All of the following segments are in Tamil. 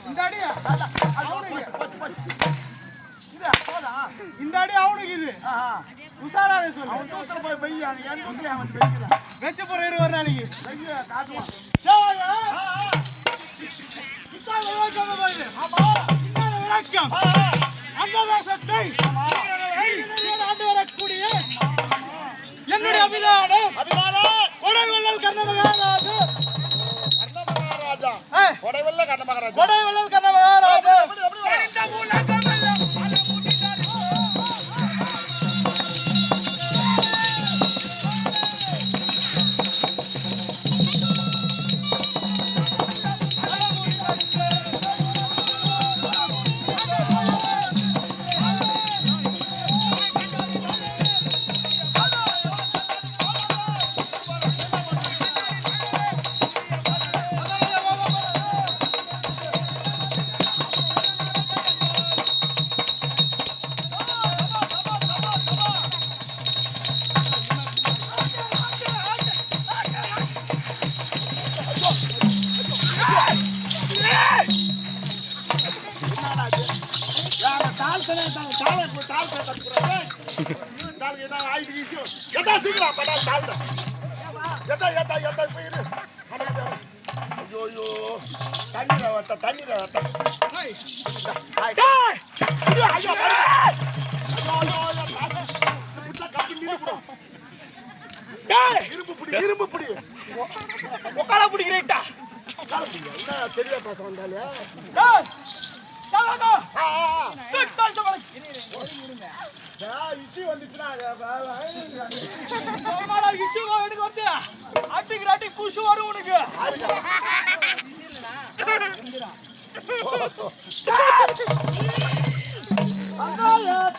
இந்த அடி இந்த அடி அவனுக்கு இது உசாராவே சொல்லு. அவன் தூத்துல போய் பையா என் தூத்துல அவன் பெய்யறான். வெச்ச போற ஒரு நாளைக்கு பையா காட்டுவான். சேவா கிட்டால வாங்க பாரு. ஆமா இன்னொரு விளக்கம். அந்த வாசத்தை ஆண்டு வரக்கூடிய என்னுடைய அபிலாடம் கொடைவள்ளல் கர்ணமகாராஜா. கர்ணமகாராஜா கொடைவள்ளல் கர்ணமகாராஜா. கொடைவள்ளல் கர்ணமகாராஜா. இந்த மூலகம் இரும்பு புடி உக்கால புடிக்கிறேன்டா. சரியா பேச வந்தாலே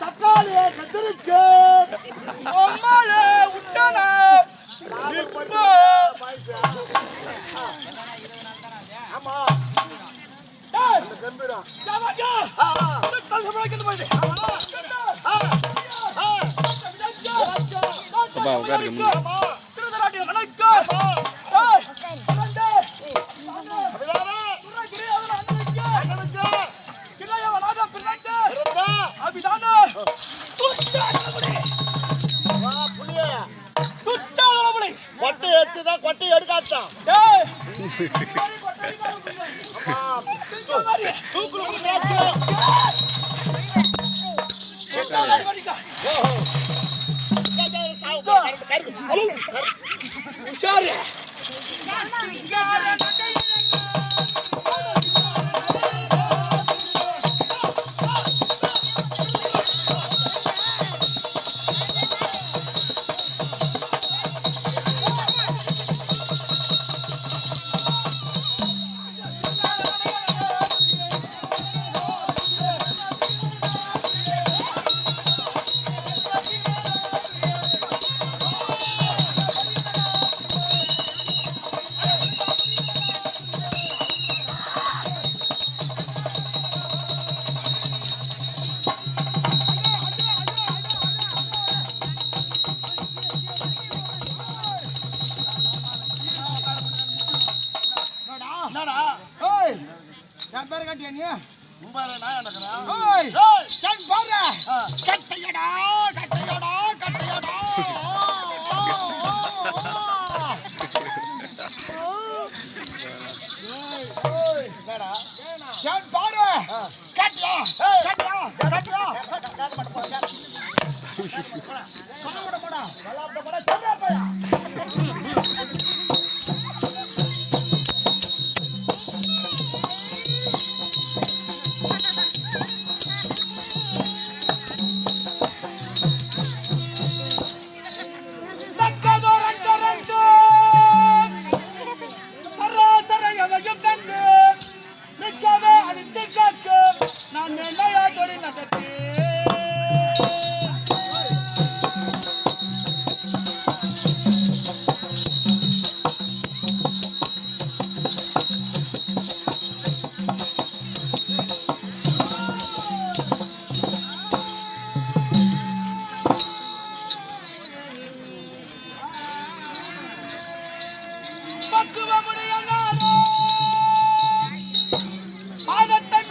தக்காளி கத்திரிக்கு ஆமா கம்பீரம் கொட்டை எடுத்துதான் கொட்டை எடுக்காட்டான்.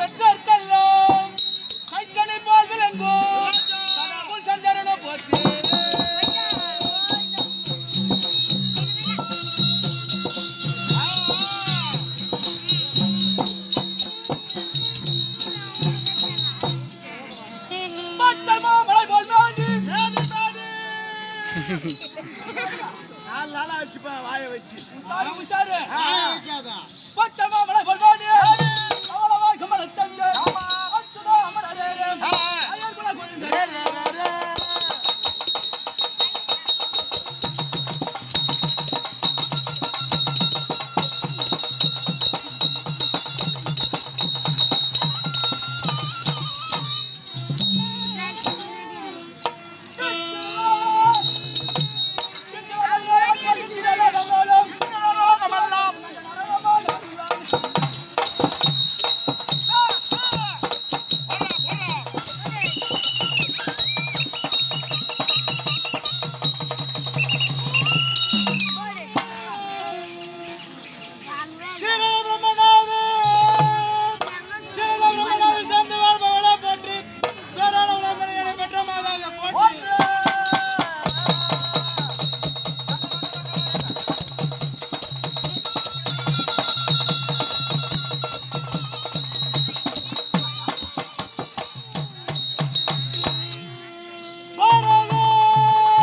பெற்றோர்க்கெல்லாம் கைத்தனை போல் விளங்கும் கடவுள் சந்திரன போச்சு. பச்சை மாமலை போல் மேடி மேடி மேடி 4 நாளா வச்சுப்பா வாயை வச்சு. உஷாரு உஷாரு